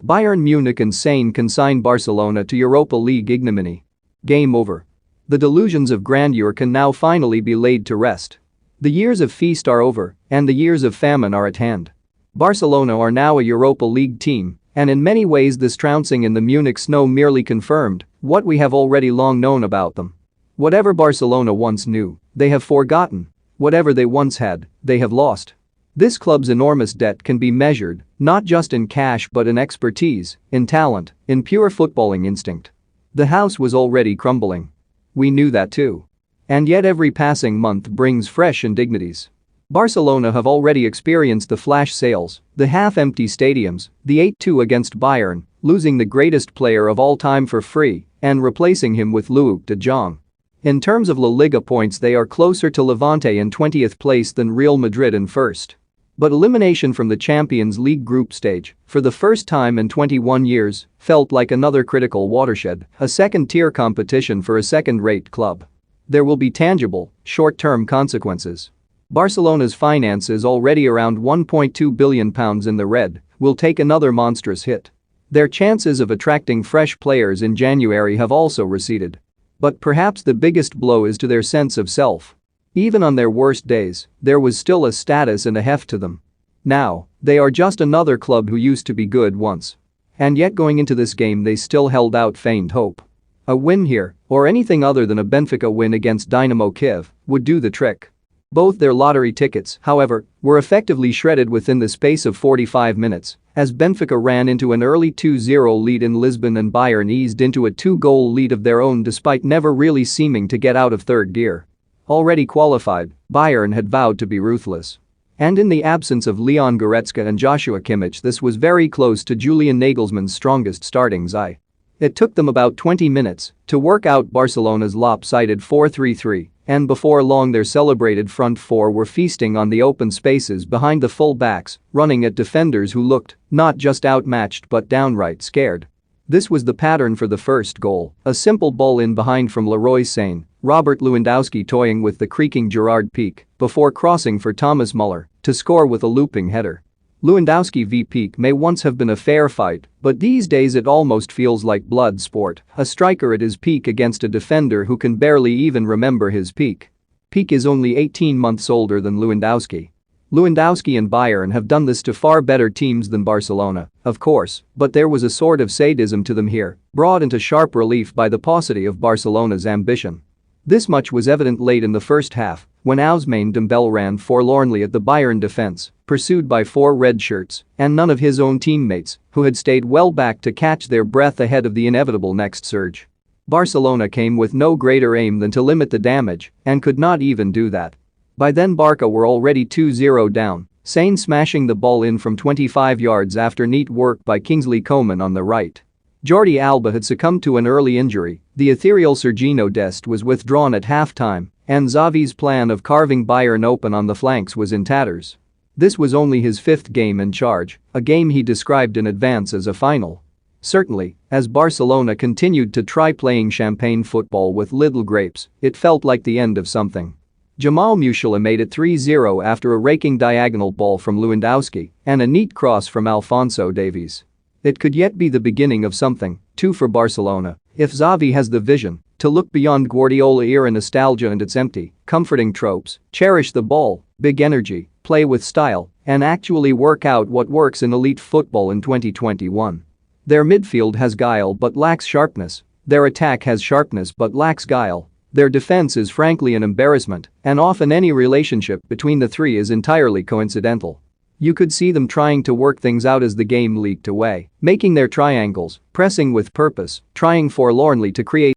Bayern Munich and Sané consign Barcelona to Europa League ignominy. Game over. The delusions of grandeur can now finally be laid to rest. The years of feast are over, and the years of famine are at hand. Barcelona are now a Europa League team, and in many ways this trouncing in the Munich snow merely confirmed what we have already long known about them. Whatever Barcelona once knew, they have forgotten. Whatever they once had, they have lost. This club's enormous debt can be measured not just in cash but in expertise, in talent, in pure footballing instinct. The house was already crumbling. We knew that too. And yet every passing month brings fresh indignities. Barcelona have already experienced the flash sales, the half-empty stadiums, the 8-2 against Bayern, losing the greatest player of all time for free and replacing him with Luuk de Jong. In terms of La Liga points they are closer to Levante in 20th place than Real Madrid in first. But elimination from the Champions League group stage, for the first time in 21 years, felt like another critical watershed, a second-tier competition for a second-rate club. There will be tangible, short-term consequences. Barcelona's finances, already around £1.2 billion in the red, will take another monstrous hit. Their chances of attracting fresh players in January have also receded. But perhaps the biggest blow is to their sense of self. Even on their worst days, there was still a status and a heft to them. Now, they are just another club who used to be good once. And yet going into this game they still held out faint hope. A win here, or anything other than a Benfica win against Dynamo Kiev, would do the trick. Both their lottery tickets, however, were effectively shredded within the space of 45 minutes, as Benfica ran into an early 2-0 lead in Lisbon and Bayern eased into a 2-goal lead of their own despite never really seeming to get out of third gear. Already qualified, Bayern had vowed to be ruthless. And in the absence of Leon Goretzka and Joshua Kimmich, this was very close to Julian Nagelsmann's strongest starting side. It took them about 20 minutes to work out Barcelona's lopsided 4-3-3, and before long their celebrated front four were feasting on the open spaces behind the full-backs, running at defenders who looked not just outmatched but downright scared. This was the pattern for the first goal, a simple ball in behind from Leroy Sané, Robert Lewandowski toying with the creaking Gerard Pique before crossing for Thomas Muller to score with a looping header. Lewandowski v Pique may once have been a fair fight, but these days it almost feels like blood sport, a striker at his peak against a defender who can barely even remember his peak. Pique is only 18 months older than Lewandowski. Lewandowski and Bayern have done this to far better teams than Barcelona, of course, but there was a sort of sadism to them here, brought into sharp relief by the paucity of Barcelona's ambition. This much was evident late in the first half, when Ousmane Dembele ran forlornly at the Bayern defense, pursued by four red shirts and none of his own teammates, who had stayed well back to catch their breath ahead of the inevitable next surge. Barcelona came with no greater aim than to limit the damage and could not even do that. By then Barca were already 2-0 down, Sané smashing the ball in from 25 yards after neat work by Kingsley Coman on the right. Jordi Alba had succumbed to an early injury, the ethereal Sergiño Dest was withdrawn at halftime, and Xavi's plan of carving Bayern open on the flanks was in tatters. This was only his fifth game in charge, a game he described in advance as a final. Certainly, as Barcelona continued to try playing champagne football with little grapes, it felt like the end of something. Jamal Musiala made it 3-0 after a raking diagonal ball from Lewandowski and a neat cross from Alphonso Davies. It could yet be the beginning of something, too, for Barcelona, if Xavi has the vision to look beyond Guardiola-era nostalgia and its empty, comforting tropes, cherish the ball, big energy, play with style, and actually work out what works in elite football in 2021. Their midfield has guile but lacks sharpness, their attack has sharpness but lacks guile, their defense is frankly an embarrassment, and often any relationship between the three is entirely coincidental. You could see them trying to work things out as the game leaked away, making their triangles, pressing with purpose, trying forlornly to create